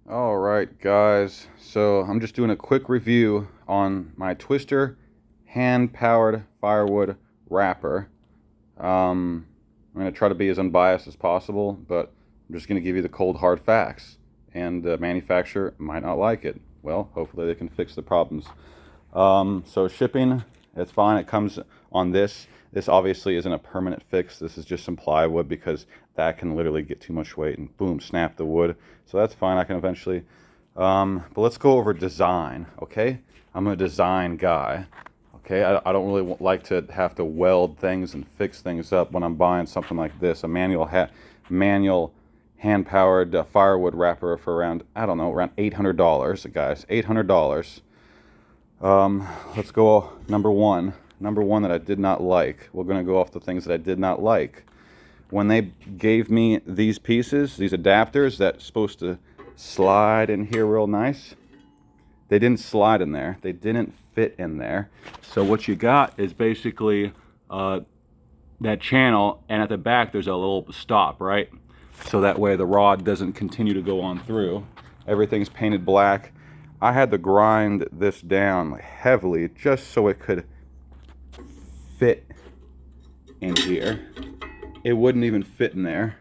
All right, guys. So I'm just doing a quick review on my Twister hand-powered firewood wrapper. I'm going to try to be as unbiased as possible, but I'm just going to give you the cold hard facts. And the manufacturer might not like it. Well, hopefully they can fix the problems. So shipping, it's fine. It comes on this. This obviously isn't a permanent fix. This is just some plywood because that can literally get too much weight and boom, snap the wood. So that's fine. I can eventually. But let's go over design, okay? I'm a design guy, okay? I don't really like to have to weld things and fix things up when I'm buying something like this, a manual hand-powered firewood wrapper for around, I don't know, around $800, guys, $800. Let's go number one. Number one that I did not like. We're going to go off the things that I did not like. When they gave me these pieces, these adapters that's supposed to slide in here real nice, they didn't slide in there. They didn't fit in there. So what you got is basically that channel, and at the back there's a little stop, right? So that way the rod doesn't continue to go on through. Everything's painted black. I had to grind this down heavily just so it could fit in here. It wouldn't even fit in there.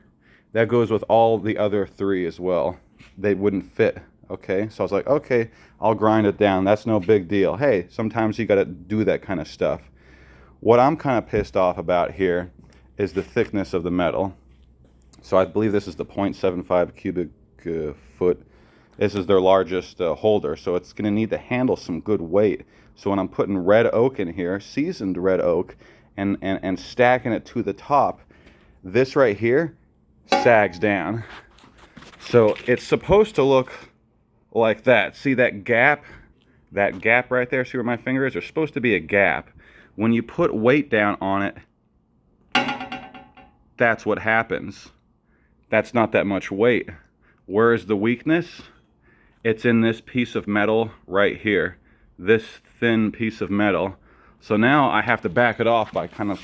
That goes with all the other three as well. They wouldn't fit, okay? So I was like, okay, I'll grind it down. That's no big deal. Hey, sometimes you gotta do that kind of stuff. What I'm kind of pissed off about here is the thickness of the metal. So I believe this is the 0.75 cubic foot. This is their largest holder, so it's going to need to handle some good weight. So when I'm putting red oak in here, seasoned red oak, and stacking it to the top, this right here sags down. So it's supposed to look like that. See that gap? That gap right there, see where my finger is? There's supposed to be a gap. When you put weight down on it, that's what happens. That's not that much weight. Where is the weakness? It's in this piece of metal right here, this thin piece of metal. So now I have to back it off by kind of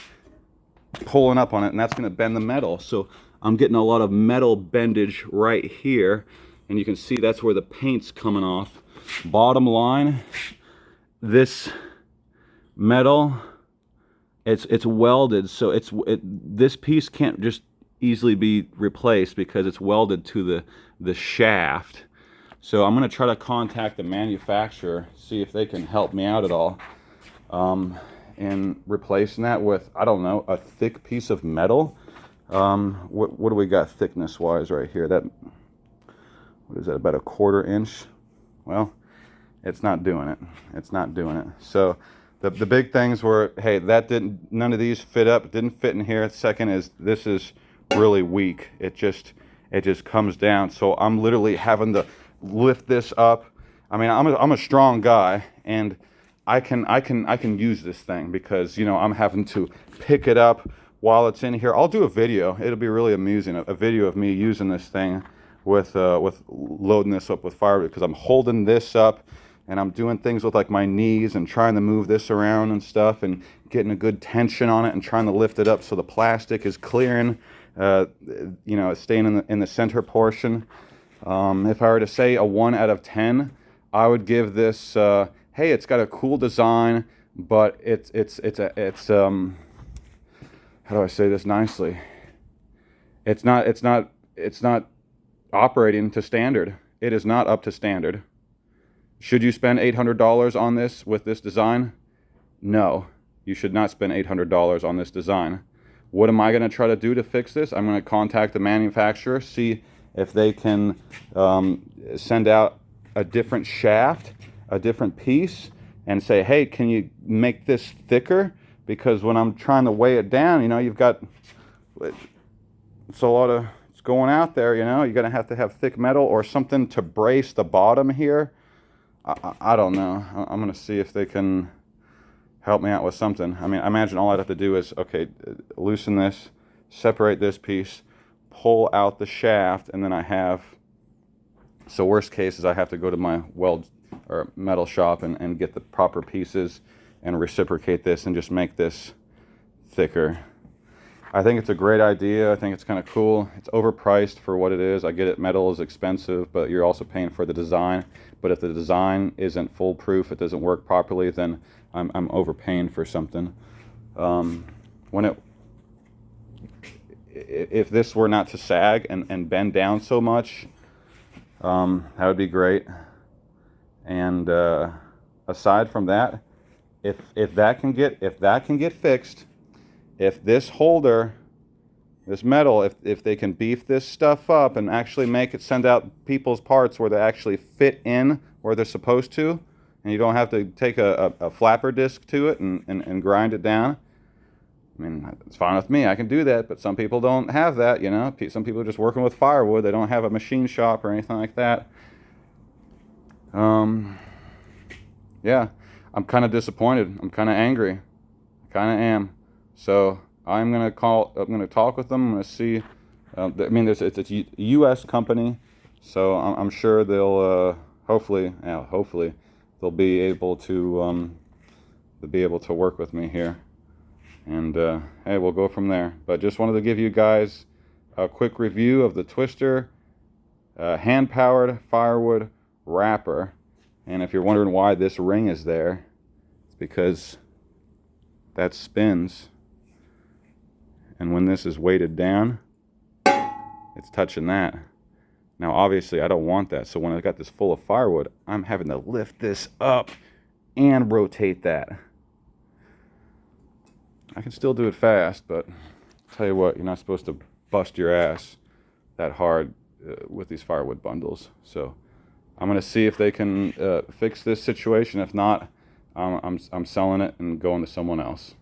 pulling up on it, and that's going to bend the metal. So I'm getting a lot of metal bendage right here, and you can see that's where the paint's coming off. Bottom line, this metal, it's welded, so this piece can't just easily be replaced because it's welded to the shaft. So I'm going to try to contact the manufacturer, see if they can help me out at all in replacing that with, I don't know, a thick piece of metal. What do we got thickness wise right here? That, what is that, about a 1/4 inch? Well, it's not doing it. It's not doing it. So the big things were, hey, none of these fit up. It didn't fit in here. Second is, this is really weak. It just comes down. So I'm literally having to lift this up. I mean, I'm a strong guy, and I can use this thing because, you know, I'm having to pick it up while it's in here. I'll do a video. It'll be really amusing. A video of me using this thing with loading this up with firewood, because I'm holding this up and I'm doing things with like my knees and trying to move this around and stuff and getting a good tension on it and trying to lift it up so the plastic is clearing, you know, it's staying in the center portion. If I were to say a 1 out of 10, I would give this, hey, it's got a cool design, but it's how do I say this nicely? It's not operating to standard. It is not up to standard. Should you spend $800 on this with this design? No, you should not spend $800 on this design. What am I going to try to do to fix this? I'm going to contact the manufacturer, see if they can send out a different shaft, a different piece, and say, hey, can you make this thicker? Because when I'm trying to weigh it down, you know, it's going out there, you know, you're going to have thick metal or something to brace the bottom here. I don't know. I'm going to see if they can help me out with something. I mean, I imagine all I'd have to do is, okay, loosen this, separate this piece, pull out the shaft, and then so worst case is I have to go to my weld or metal shop and get the proper pieces and reciprocate this and just make this thicker. I think it's a great idea. I think it's kind of cool. It's overpriced for what it is. I get it, metal is expensive, but you're also paying for the design. But if the design isn't foolproof, it doesn't work properly, then I'm overpaying for something. If this were not to sag and bend down so much, that would be great. And aside from that, if that can get fixed, if this holder, this metal, if they can beef this stuff up and actually make it send out people's parts where they actually fit in where they're supposed to, and you don't have to take a flapper disc to it and grind it down. I mean, it's fine with me. I can do that, but some people don't have that, you know. Some people are just working with firewood. They don't have a machine shop or anything like that. Yeah, I'm kind of disappointed. I'm kind of angry. I kind of am. So I'm gonna talk with them. I'm gonna see. I mean, it's a U.S. company, so I'm sure they'll hopefully they'll be able to work with me here, and hey, we'll go from there. But just wanted to give you guys a quick review of the Twister hand-powered firewood wrapper. And if you're wondering why this ring is there, it's because that spins. And when this is weighted down, it's touching that. Now, obviously, I don't want that. So when I got this full of firewood, I'm having to lift this up and rotate that. I can still do it fast, but I'll tell you what, you're not supposed to bust your ass that hard with these firewood bundles. So I'm going to see if they can fix this situation. If not, I'm selling it and going to someone else.